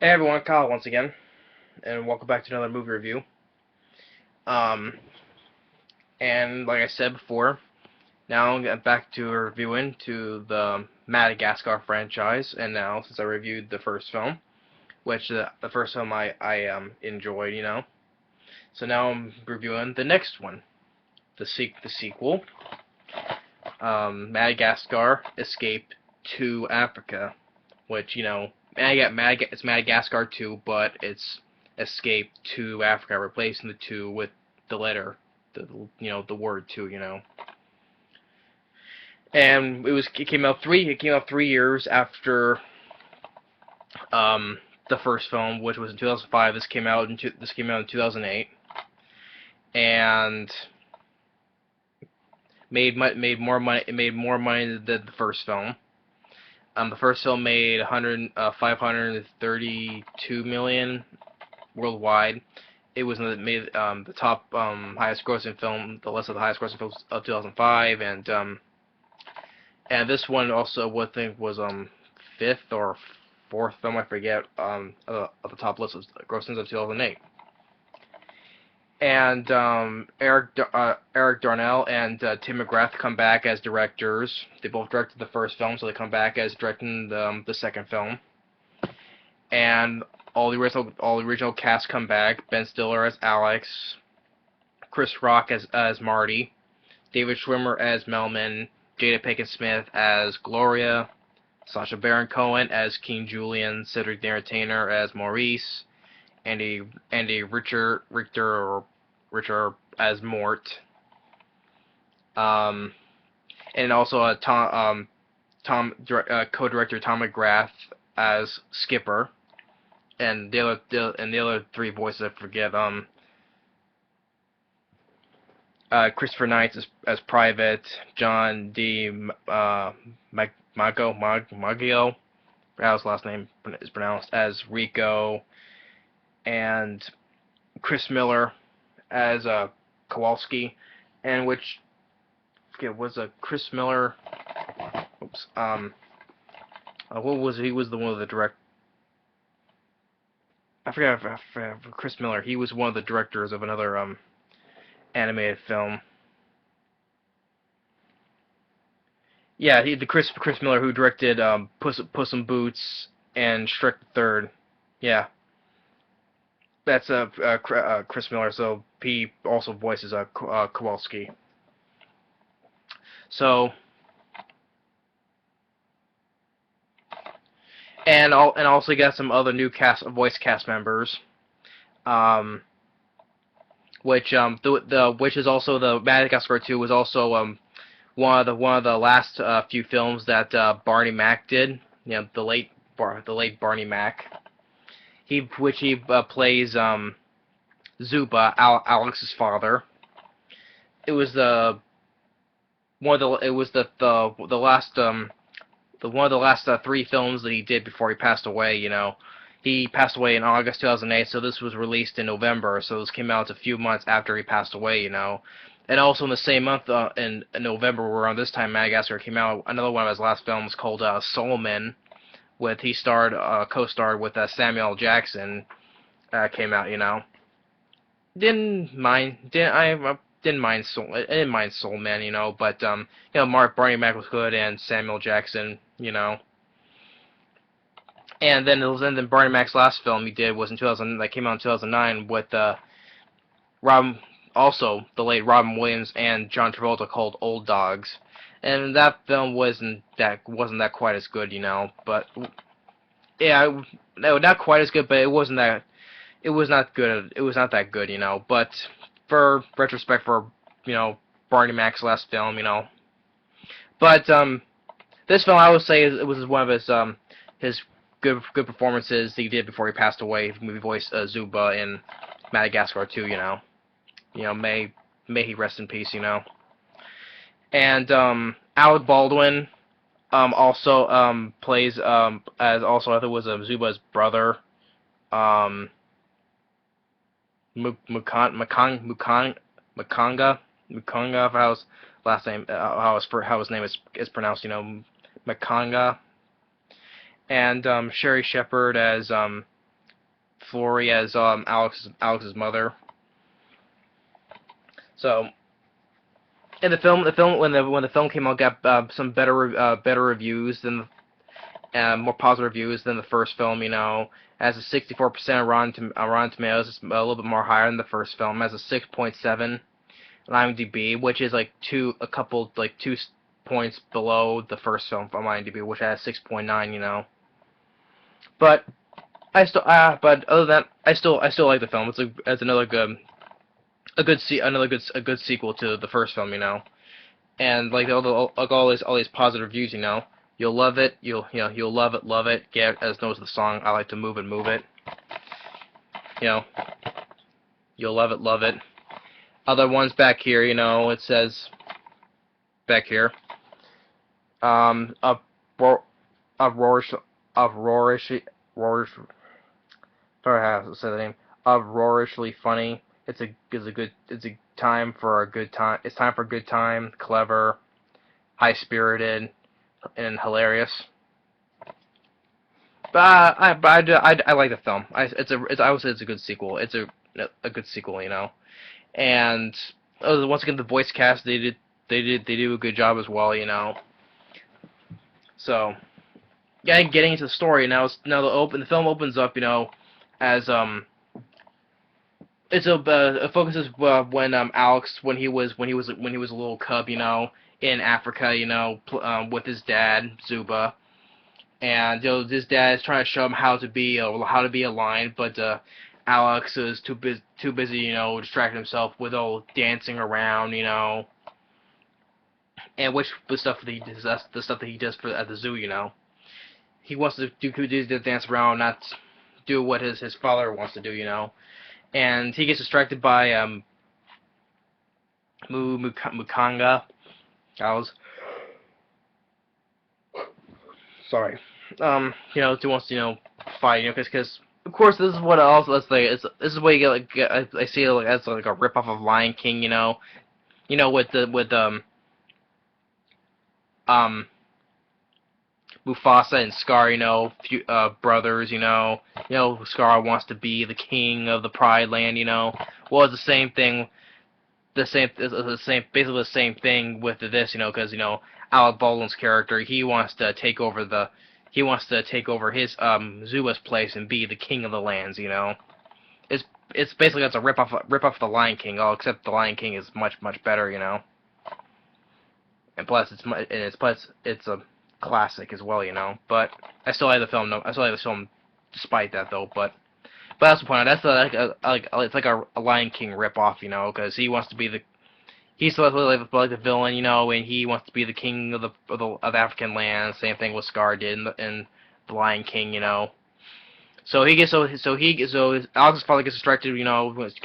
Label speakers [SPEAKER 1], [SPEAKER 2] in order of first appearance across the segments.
[SPEAKER 1] Hey everyone, Kyle once again, and welcome back to another movie review. Um, and like I said before, now I'm getting back to reviewing to the Madagascar franchise, and now since I reviewed the first film, which the first film I enjoyed, so now I'm reviewing the next one, the sequel, Madagascar Escape to Africa, which it's Madagascar 2, but it's Escape to Africa, replacing the 2 with the letter, the word 2. And it came out 3 years after the first film, which was in 2005. This came out in 2008, and made more money. It made more money than the first film. The first film made 532 million worldwide. It was made the top highest grossing film, the list of the highest grossing films of 2005, and this one also I think was fifth or fourth film, I forget, of the top list of grossings of 2008. And Eric Darnell and Tim McGrath come back as directors. They both directed the first film, so they come back as directing the second film. And all the original cast come back. Ben Stiller as Alex, Chris Rock as Marty, David Schwimmer as Melman, Jada Pinkett Smith as Gloria, Sacha Baron Cohen as King Julian, Cedric the Entertainer as Maurice, Andy Richter as Mort, and also co-director Tom McGrath as Skipper, and the other three voices I forget. Christopher Knight as Private, John D. Maggio, how his last name is pronounced, as Rico, and Chris Miller as Kowalski, and which was Chris Miller. Oops. What was he was the one of the direct. I forgot Chris Miller. He was one of the directors of another animated film. Yeah, the Chris Miller who directed Puss in Boots and Shrek the Third. Yeah, that's Chris Miller. So he also voices Kowalski. So and also got some other new voice cast members. Which which is also the Madagascar 2 was also one of the last few films that Barney Mac did. The late Barney Mac. He plays Zuba, Alex's father. It was the one of the last 3 films that he did before he passed away. He passed away in August 2008, so this was released in November, so this came out a few months after he passed away, And also in the same month, in November, around this time, Madagascar came out, another one of his last films called Solomon, he co-starred with Samuel Jackson, came out, Didn't mind Soul Man, but, Barney Mac was good, and Samuel Jackson, And then Barney Mac's last film he did was that came out in 2009 with also the late Robin Williams and John Travolta, called Old Dogs, and that film wasn't that quite as good, But yeah, no, not quite as good, but it was not good. It was not that good, But for retrospect, for Barney Mac's last film, But this film I would say it was one of his good performances he did before he passed away. Movie voice Zuba in Madagascar 2, may he rest in peace, And Alec Baldwin also plays as also I think it was Zuba's brother, Mukanga, how his last name how his name is pronounced, Mukanga. And Sherri Shepherd as Flory as Alex's mother. So in the film when the film came out got some better reviews than more positive reviews than the first film. You know, has a 64% Rotten Tomatoes. It's a little bit more higher than the first film. It has a 6.7 on IMDb, which is like two points below the first film from IMDb, which has 6.9. You know, but but other than that, I still like the film. It's another good sequel to the first film. You know, and like all these positive reviews. You know, you'll love it. You'll love it. Get as knows the song. I like to move it. You know, you'll love it. Other ones back here. You know, it says back here. Sorry, I have to say the name. Uproariously funny. It's a time for a good time. It's time for a good time. Clever, high spirited, and hilarious. But I like the film. I would say it's a good sequel. It's a good sequel, you know. And once again, the voice cast they do a good job as well, you know. So yeah, getting into the story now. The film opens up, you know, as it focuses when Alex when he was a little cub, you know, in Africa, you know, with his dad Zuba, and you know his dad is trying to show him how to be a lion, but Alex is too busy, you know, distracting himself with all dancing around, you know, and the stuff that he does at the zoo, you know. He wants to dance around, not do what his father wants to do, you know. And he gets distracted by Mukanga. I was sorry. You know, he wants to, you know, fight, you know, because of course this is what else. Let's say this is what you get. I see it like as like a rip off of Lion King, you know. You know, with Mufasa and Scar, you know, brothers, you know. Scar wants to be the king of the Pride Land, you know. Well, it's the same thing. Basically the same thing with this, you know, because you know, Alec Baldwin's character, he wants to take over his Zuba's place and be the king of the lands, you know. It's basically that's a rip off the Lion King, except the Lion King is much better, you know. And plus it's a classic as well, you know. But I still like the film. No, I still like the film despite that though. But that's the point. That's it's like a Lion King ripoff, you know, because he wants to be he's like the villain, you know, and he wants to be the king of of African land. Same thing with Scar did in the Lion King, you know. So Alex's father gets distracted, you know, because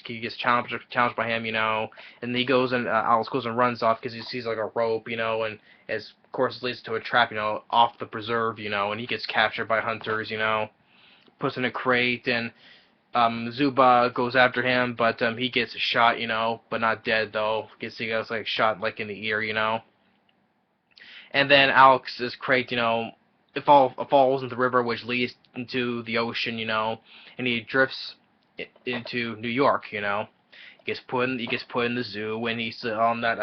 [SPEAKER 1] he gets challenged by him, you know, and Alex goes and runs off because he sees like a rope, you know, and of course it leads to a trap, you know, off the preserve, you know, and he gets captured by hunters, you know, puts in a crate, and Zuba goes after him, but he gets shot, you know, but not dead though. He gets like shot like in the ear, you know, and then Alex's crate, you know, it falls into the river, which leads into the ocean, you know, and he drifts into New York, you know. He gets put in the zoo, and he's on that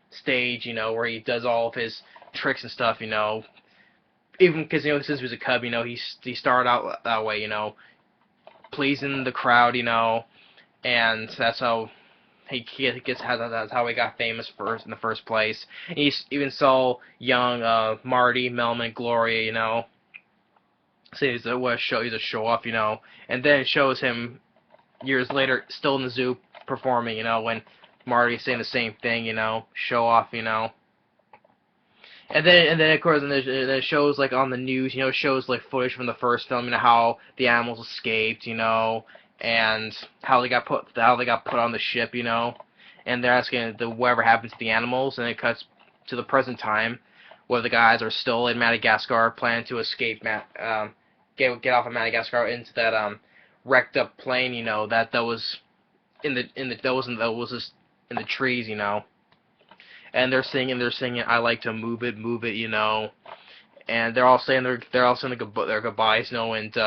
[SPEAKER 1] stage, you know, where he does all of his tricks and stuff, you know. Even because, you know, since he was a cub, you know, he started out that way, you know, pleasing the crowd, you know, and that's how that's how he got famous first in the first place. And he even saw young Marty, Melman, Gloria, you know. So he's a show off, you know. And then it shows him years later, still in the zoo performing, you know, when Marty's saying the same thing, you know, show off, you know. And then of course, and then it shows like on the news, you know, shows like footage from the first film, you know, how the animals escaped, you know, and how they got put on the ship, you know, and they're asking whatever happened to the animals, and it cuts to the present time, where the guys are still in Madagascar, planning to escape, get off of Madagascar into that wrecked up plane, you know, that was in the trees, you know, and they're singing, I like to move it, you know, and they're all saying their goodbyes, you know, and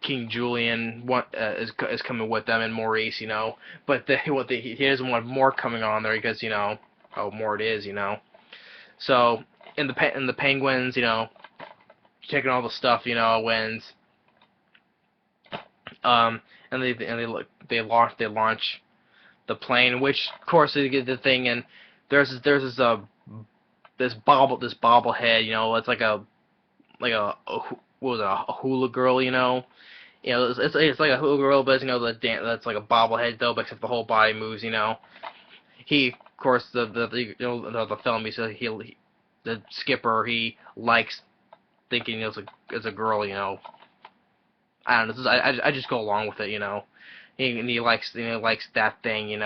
[SPEAKER 1] King Julian is coming with them, and Maurice, but he doesn't want more coming on there because how more it is. So in the Penguins, checking all the stuff, and they launch the plane, which of course they get the thing, and there's this bobblehead, it's like a what was it, a hula girl, it's like a hula girl, but that's like a bobblehead though, but except the whole body moves, He, of course, the film, the skipper, he likes thinking it's a girl, I don't know, I just go along with it, He likes that thing,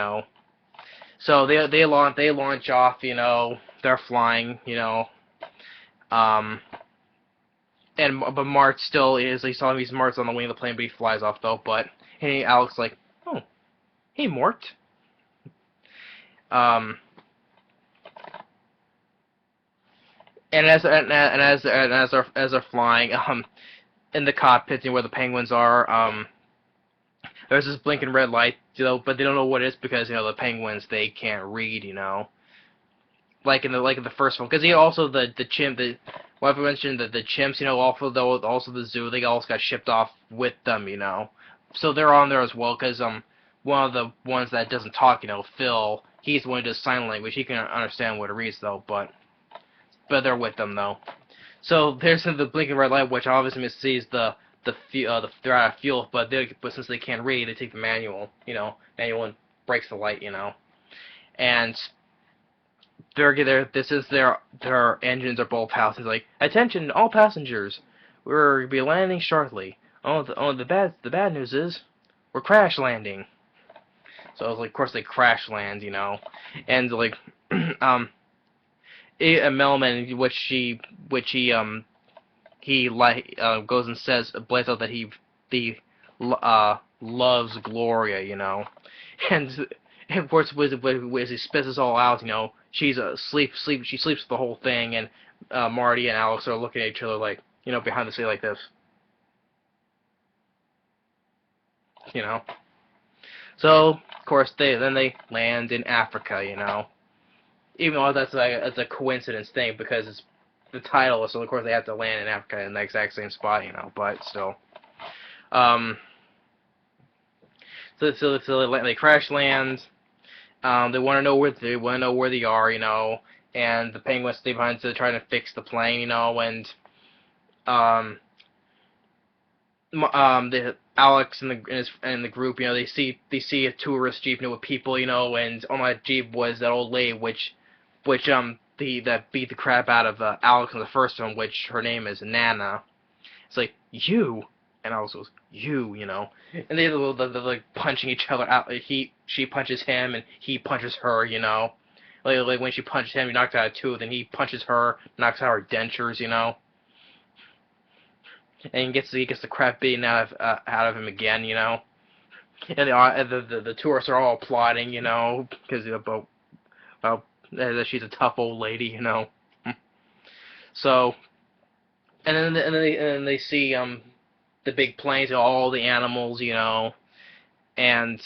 [SPEAKER 1] So they launch off, they're flying, but Mart still is. He saw he's Mart's on the wing of the plane, but he flies off though. But hey, Alec's like, oh, hey Mort. And as they're flying, in the cockpit where the Penguins are, there's this blinking red light, but they don't know what it is because the Penguins, they can't read, like in the first one, because also the chimp, what I mentioned, the chimps, also the zoo, they also got shipped off with them, so they're on there as well, because one of the ones that doesn't talk, Phil, he's the one who does sign language. He can understand what it reads though, but they're with them though. So there's the blinking red light, which obviously sees they're out of fuel, but since they can't read, they take the manual, and breaks the light, and their engines are both out. It's like, attention all passengers, we're be landing shortly. The bad news is we're crash landing. So it's like, of course they crash land, and like Melman, he goes and says, blazes out that he loves Gloria, and of course as he spits this all out, she's asleep. She sleeps the whole thing, and Marty and Alex are looking at each other like, behind the scene like this, So of course they land in Africa, even though that's a coincidence thing because it's the title, so of course they have to land in Africa in the exact same spot, but still. So they crash land. They want to know where they are, and the Penguins stay behind to try to fix the plane, and the Alex and the group, they see a tourist jeep, with people, and on that jeep was that old lady, which that beat the crap out of Alex in the first one, which her name is Nana. It's like, you, and Alex goes, you, and they're like punching each other out. She punches him, and he punches her, like when she punches him, he knocks out a tooth, and he punches her, knocks out her dentures, and he gets the crap beaten out of him again, and the tourists are all applauding, because that she's a tough old lady, So, and then they see the big planes, all the animals, and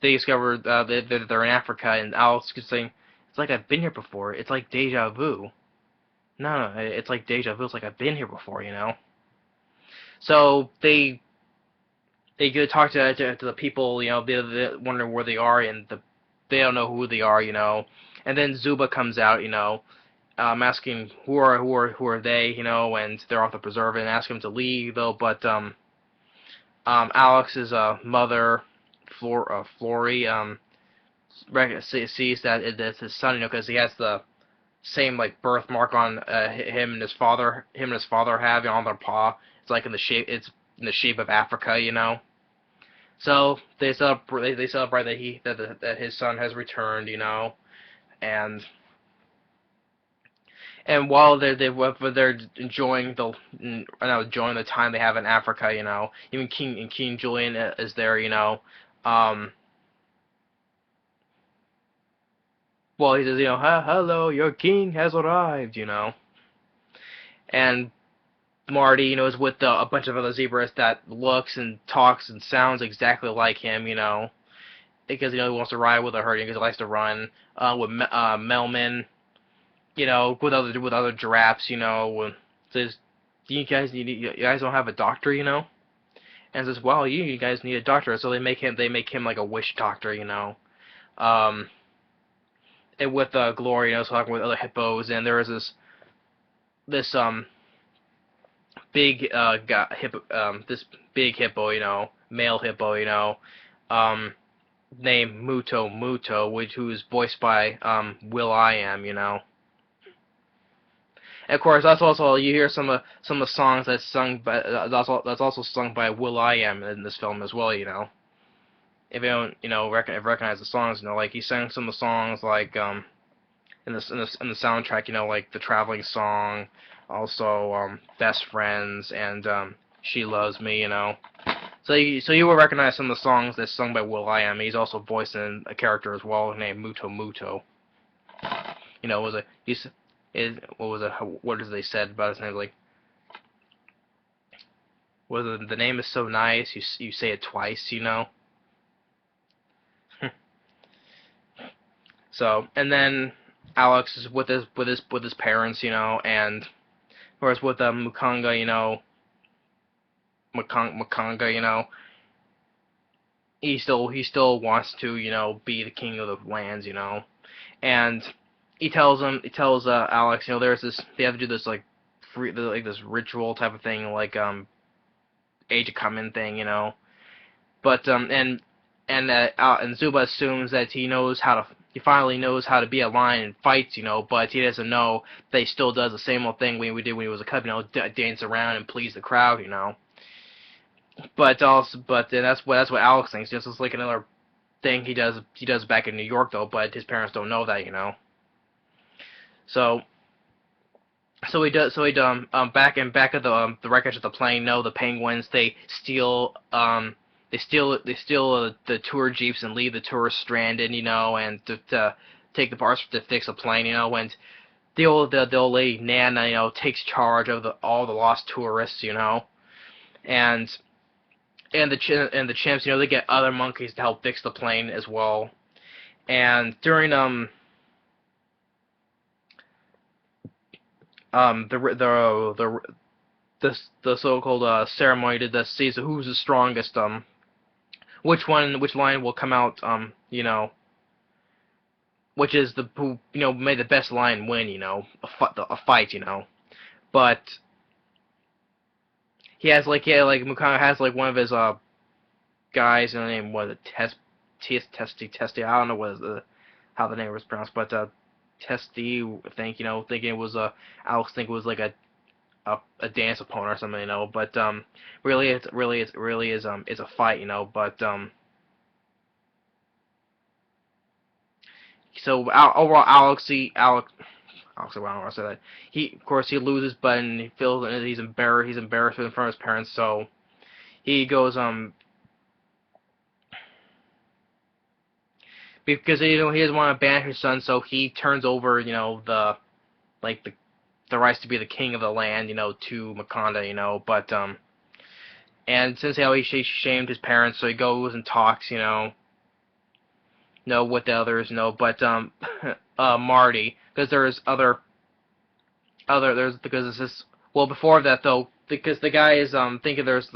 [SPEAKER 1] they discover that they're in Africa, and Alex is saying, it's like I've been here before. It's like deja vu. No, it's like deja vu. It's like I've been here before, So they go talk to the people, they wonder where they are, and they don't know who they are, And then Zuba comes out, asking who are they, and they're off the preserve, and ask him to leave though. But Alex's mother, Flory, sees that it's his son, because he has the same like birthmark on him and his father have on their paw. It's like in the shape of Africa, So they celebrate that his son has returned, and while they're enjoying the time they have in Africa, even King Julian is there, Well, he says, hello, your king has arrived, And Marty, is with a bunch of other zebras that looks and talks and sounds exactly like him, because he wants to ride with a herd because he likes to run. With Melman, with other giraffes, says, "Do you guys don't have a doctor, And says, "Well, you guys need a doctor," so they make him like a witch doctor, Um, and with Glory, talking with other hippos, and there was this big this big hippo, male hippo, um, named Muto, who is voiced by will.i.am, And of course, that's also you hear some of the songs that's sung by that's also sung by will.i.am in this film as well, If you don't recognize the songs, like he sang some of the songs like in the soundtrack, like the traveling song, also Best Friends and She Loves Me, So you will recognize some of the songs that's sung by will.i.am. He's also voicing a character as well named Muto. Was a he's is what was it? What did they said about his name? Like, the name is so nice. You say it twice, So and then Alex is with his parents, and of course with Mukanga, Makanga, he still wants to, be the king of the lands, And he tells Alex, they have to do this like this ritual type of thing, like Age of Common thing, But and Zuba assumes that he finally knows how to be a lion and fights, but he doesn't know that he still does the same old thing we did when he was a cub, dance around and please the crowd, But then that's what Alex thinks. Just as like another thing he does back in New York though, but his parents don't know that, So back at the wreckage of the plane. No, the penguins they steal the tour jeeps and leave the tourists stranded, and to take the parts to fix the plane, and the old lady Nana, takes charge of all the lost tourists, and and the chimps, they get other monkeys to help fix the plane as well. And during the so-called ceremony to see who's the strongest, which line will come out, which is the who made the best line win, a fight, But he has like Mukanga has like one of his guys, and the name was it Testy. I don't know how the name was pronounced, but Testy, I think, thinking it was Alex think it was like a dance opponent or something, But really it's a fight, But so overall, Alex, I don't want to say that. Of course, he loses, but he feels he's embarrassed. He's embarrassed in front of his parents, so he goes because he doesn't want to banish his son, so he turns over like the rights to be the king of the land, to Makanda, But and since he shamed his parents, so he goes and talks, with the others, But Marty, because because it's this. Well, before that though, because the guy is thinking there's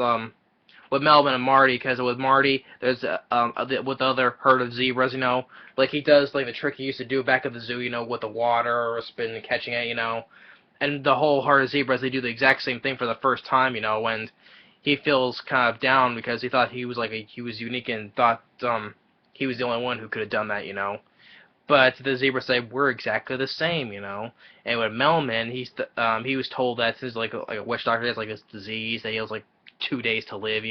[SPEAKER 1] with Melvin and Marty, because with Marty there's with the other herd of zebras, like he does like the trick he used to do back at the zoo, with the water or spin and catching it, And the whole herd of zebras, they do the exact same thing for the first time, and he feels kind of down because he thought he was unique and thought he was the only one who could have done that, But the zebras say we're exactly the same, And with Melman, he was told that since like a witch doctor has like this disease that he has like 2 days to live,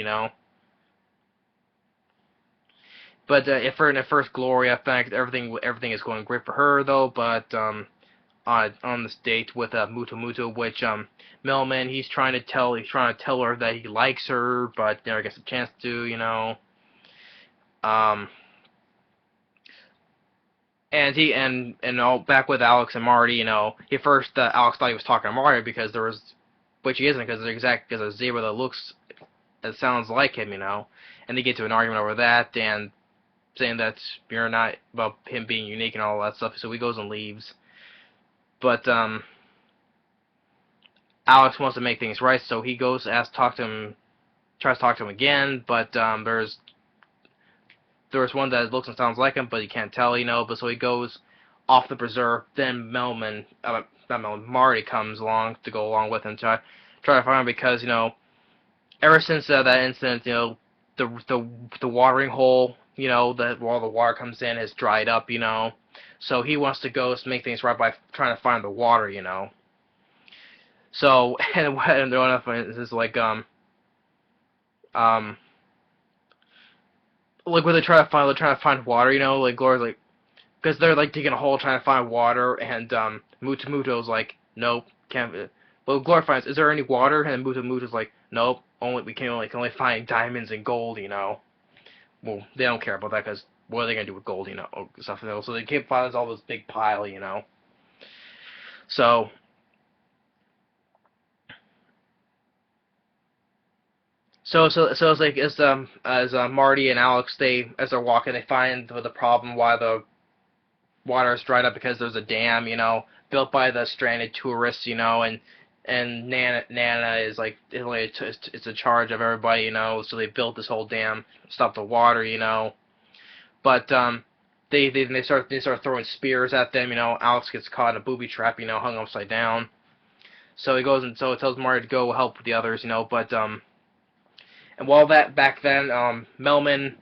[SPEAKER 1] But in the first Glory, I think everything is going great for her though. But on this date with Muto, which Melman, he's trying to tell her that he likes her, but never gets a chance to, Um, And all back with Alex and Marty, Alex thought he was talking to Marty because there was which he isn't, because there's a zebra that sounds like him, and they get to an argument over that, and saying that you're not, about him being unique and all that stuff, so he goes and leaves. But Alex wants to make things right, so he goes, tries to talk to him again, but there's one that looks and sounds like him, but he can't tell, but so he goes off the preserve. Then Marty comes along to go along with him to try to find him, because ever since that incident, the watering hole, that where all the water comes in, has dried up, so he wants to go make things right by trying to find the water, So and the one is like when they're trying to find water, like Gloria's like, because they're like digging a hole trying to find water, and Muto's like, nope, can't. Well, Gloria finds, is there any water? And Muto's like, nope, we can only find diamonds and gold, Well, they don't care about that, because what are they gonna do with gold, stuff, So they keep finding all this big pile, So. So it's like as Marty and Alex, as they're walking, they find the problem why the water is dried up, because there's a dam, built by the stranded tourists, and Nana is like, it's a charge of everybody, so they built this whole dam to stop the water, But they start throwing spears at them, Alex gets caught in a booby trap, hung upside down. So he goes, and so it tells Marty to go help the others, but and while that back then, Melman,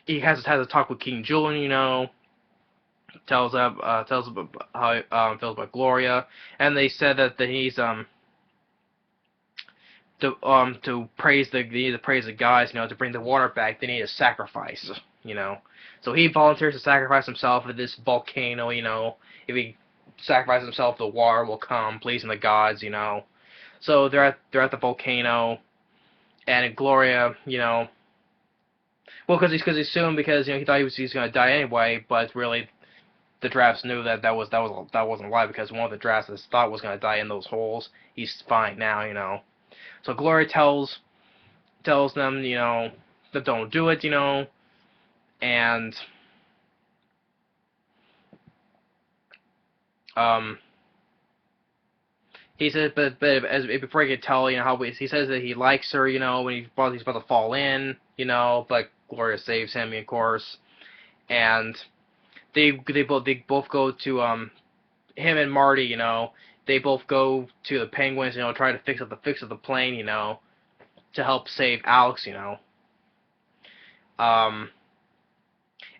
[SPEAKER 1] he has a talk with King Julian, tells about how he feels about Gloria, and they said that he's to praise the gods, to bring the water back, they need a sacrifice, So he volunteers to sacrifice himself at this volcano, If he sacrifices himself, the water will come, pleasing the gods, So they're at the volcano. And Gloria, well, because he assumed, because he thought he was going to die anyway, but really, the drafts knew that wasn't why, because one of the drafts thought was going to die in those holes. He's fine now, So Gloria tells them, that don't do it, and he says, but before he could tell, how he says that he likes her, when he's about to fall in, but Gloria saves him, of course, and they both go to him and Marty, they both go to the Penguins, try to fix up the plane, to help save Alex,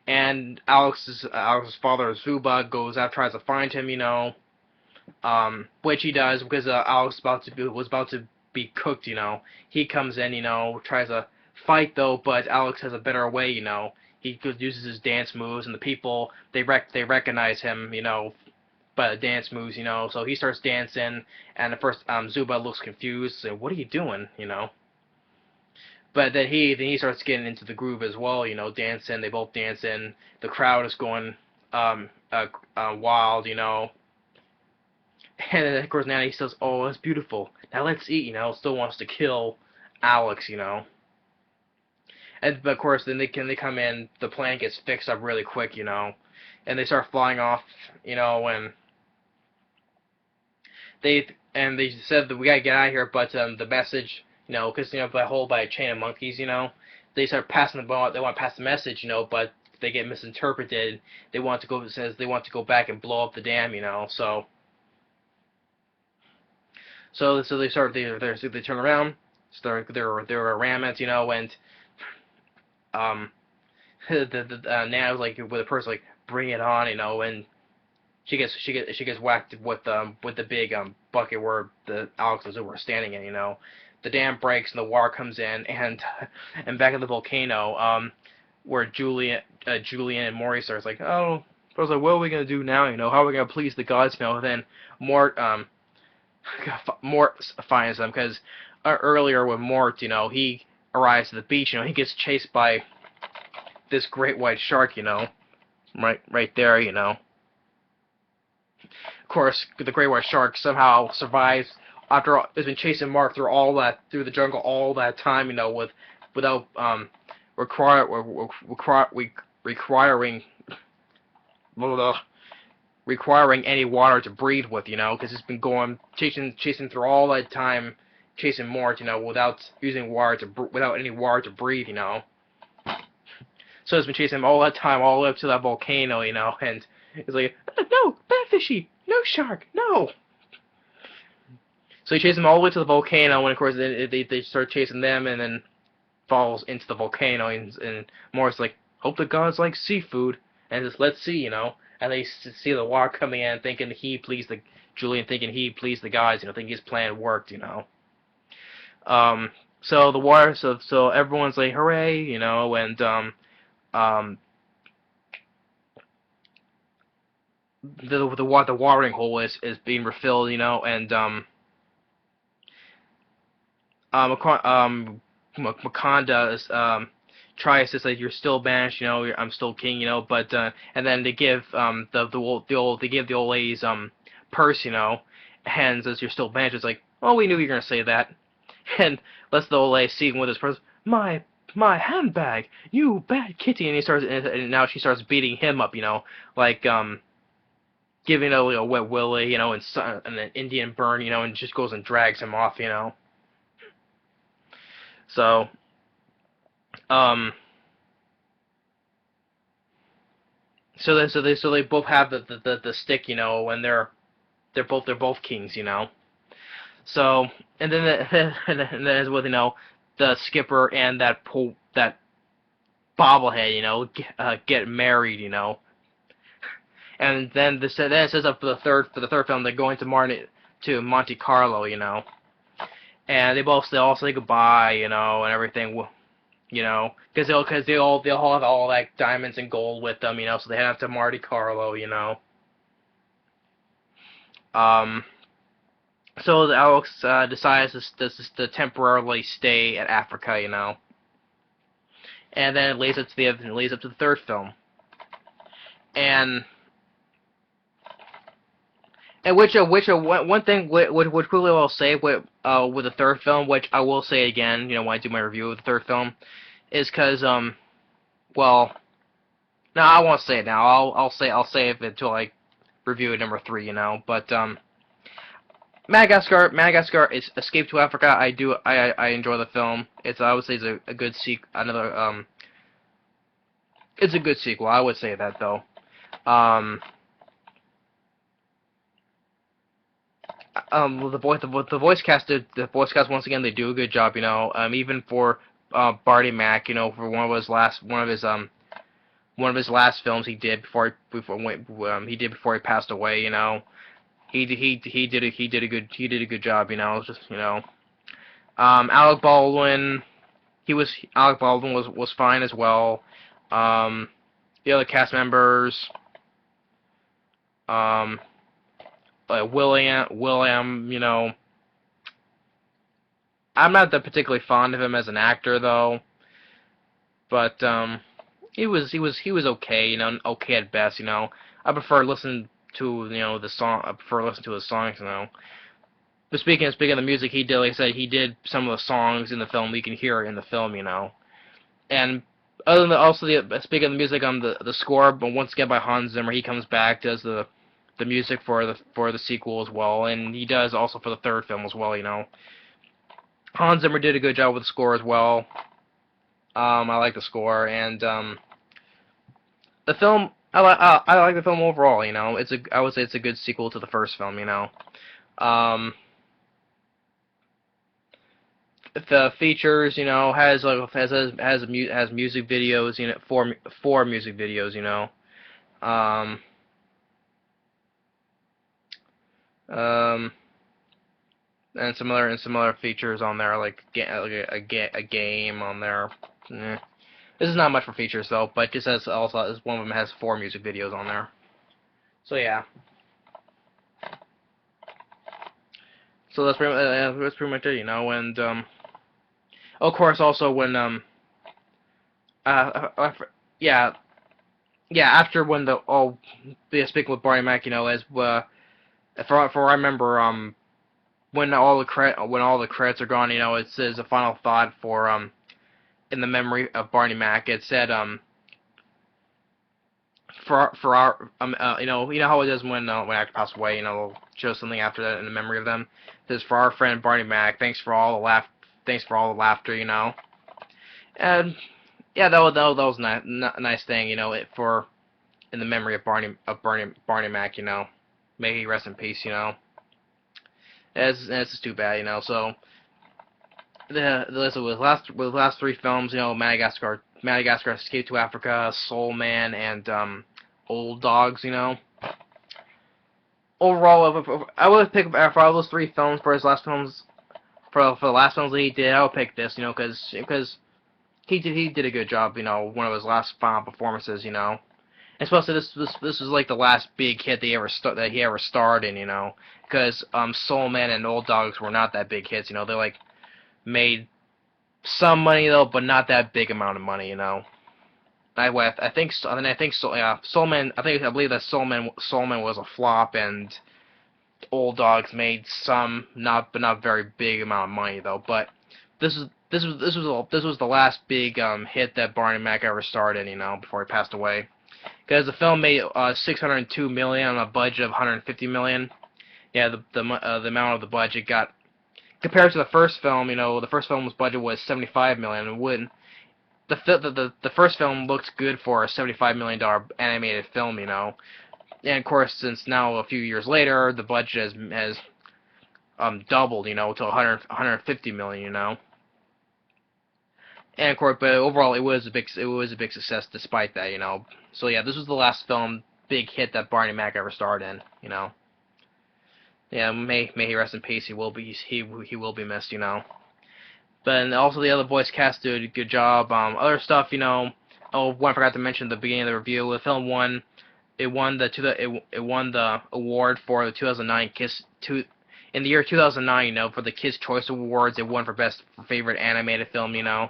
[SPEAKER 1] and Alex's father Zuba goes out, tries to find him, which he does, because Alex was about to be cooked, He comes in, tries to fight though, but Alex has a better way, He uses his dance moves, and the people, they recognize him, by the dance moves, So he starts dancing, and at first Zuba looks confused, saying, "What are you doing?" But then he starts getting into the groove as well, dancing. They both dancing. The crowd is going wild, And then, of course, now he says, "Oh, that's beautiful. Now let's eat," Still wants to kill Alex, And, but, of course, then they come in, the plane gets fixed up really quick, And they start flying off, and they said that we gotta get out of here, but the message, because, by a chain of monkeys, they start passing they want to pass the message, but they get misinterpreted. They want to go back and blow up the dam, So they turn around, they're ram it, and Nana's like with a person like, "Bring it on," and she gets whacked with the big bucket where the Alex and Zuba were standing in, The dam breaks and the water comes in, and back at the volcano, where Julian and Maurice are like, "Oh," I was like, "What are we gonna do now? How are we gonna please the gods?" Then Mort finds them, because earlier with Mort, he arrives at the beach, he gets chased by this great white shark, right there, Of course, the great white shark somehow survives after it's been chasing Mark through the jungle all that time, without requiring blah, blah, requiring any water to breathe with, because it's been going chasing through all that time, chasing Mort, without using without any water to breathe, So it's been chasing him all that time, all the way up to that volcano, and it's like, no, bad fishy, no shark, no. So he chases him all the way to the volcano, and of course they start chasing them, and then falls into the volcano, and Mort's like, hope the gods like seafood, and just let's see, and they see the water coming in, thinking Julian thinking he pleased the gods, thinking his plan worked, So the water, so everyone's like, hooray, and the watering hole is being refilled, and Wakanda is, tries to say you're still banished, I'm still king, but and then they give they give the old lady's purse, and says you're still banished. It's like, oh, we knew you were gonna say that, and lets the old lady see him with his purse. My handbag, you bad kitty, and now she starts beating him up, like giving a wet willy, and an Indian burn, and just goes and drags him off, So, so they both have the stick, and they're both kings, So, and then as with the skipper and that bobblehead, get married, and then it says up for the third film they're going to Monte Carlo, and they all say goodbye, and everything, because they'll have all that diamonds and gold with them, so they head up to Monte Carlo, So Alex decides to temporarily stay at Africa, and then it leads up to the third film, and one thing which quickly I'll say with the third film, which I will say again, when I do my review of the third film, is because well, no, I won't say it now. I'll save it until I review number 3, but Madagascar is Escape to Africa. I enjoy the film. I would say it's a good it's a good sequel. I would say that though. The voice cast once again, they do a good job, even for Barty Mack, for one of his last films he did before he passed away, he did a good job, just Alec Baldwin was fine as well. The other cast members, will.i.am, I'm not that particularly fond of him as an actor though, but he was okay, okay at best, I prefer listening to the song. I prefer listening to his songs, But speaking of the music he did, like I said, he did some of the songs in the film. We can hear it in the film, And other than speaking of the music on the score, but once again by Hans Zimmer, he comes back, does the music for the sequel as well, and he does also for the third film as well, Hans Zimmer did a good job with the score as well. I like the score, and the film, I like the film overall, I would say it's a good sequel to the first film, The features, has music videos, four music videos, and some other features on there, like a game on there. This is not much for features though, but just as one of them has 4 music videos on there. So yeah. So that's pretty much it, and of course also when after when speaking with Barney Mac, as for I remember when all the credits are gone, you know, it says a final thought for in the memory of Barney Mac. It said for our you know how it is when an actor passes away, you know, they'll show something after that in the memory of them. It says, for our friend Barney Mac, thanks for all the laughter, you know. And yeah, that was a nice thing, you know, for in the memory of Barney Mac, you know. May he rest in peace, you know. It's just too bad, you know. So with the last three films, you know, Madagascar, Escape to Africa, Soul Man, and Old Dogs, you know. Overall, I would pick for all those three films for his last films, for the last films that he did, I would pick this, you know, because he did a good job, you know, one of his last final performances, you know. And especially this was like the last big hit that he ever starred in, you know, because Soul Man and Old Dogs were not that big hits, you know. They like made some money though, but not that big amount of money, you know. I think so. Yeah, Soul Man. I believe that Soul Man was a flop, and Old Dogs made some, but not very big amount of money though. But this was the last big hit that Barney Mac ever starred in, you know, before he passed away. Because the film made $602 million on a budget of $150 million. Yeah, the amount of the budget got, compared to the first film, you know, the first film's budget was $75 million, and wouldn't the first film looked good for a $75 million animated film, you know. And of course, since now a few years later, the budget has doubled, you know, to 150 million, you know. And of course, but overall, it was a big success despite that, you know. So yeah, this was the last big hit that Barney Mac ever starred in, you know. Yeah, may he rest in peace. He will be missed, you know. But also the other voice cast did a good job. Other stuff, you know. Oh, one I forgot to mention at the beginning of the review. The film won the award for the 2009 in the year 2009, you know, for the Kids Choice Awards. It won for favorite animated film, you know.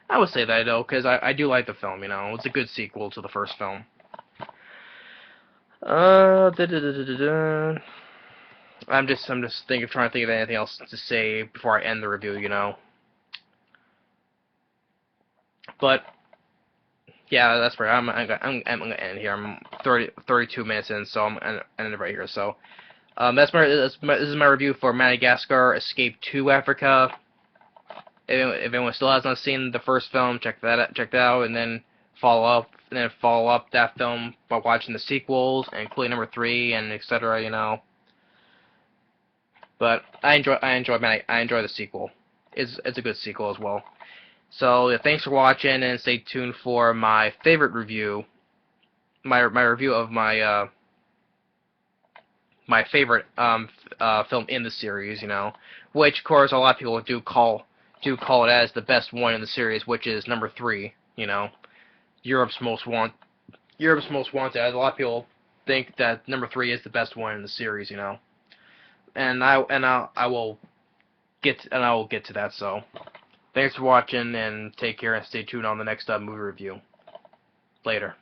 [SPEAKER 1] I would say that though, because I do like the film, you know. It's a good sequel to the first film. I'm just trying to think of anything else to say before I end the review, you know. But yeah, that's right. I'm gonna end here. I'm 32 minutes in, so I'm gonna end it right here. So this is my review for Madagascar: Escape to Africa. If anyone still has not seen the first film, check that out, and then follow up that film by watching the sequels, including number 3 and etc. You know. But I enjoy the sequel. It's a good sequel as well. So yeah, thanks for watching, and stay tuned for my favorite review, my review of my my favorite film in the series. You know, which of course a lot of people do call it as the best one in the series, which is number 3. You know, Europe's Most Wanted. A lot of people think that number 3 is the best one in the series. You know. And I will get to that. So, thanks for watching, and take care, and stay tuned on the next movie review. Later.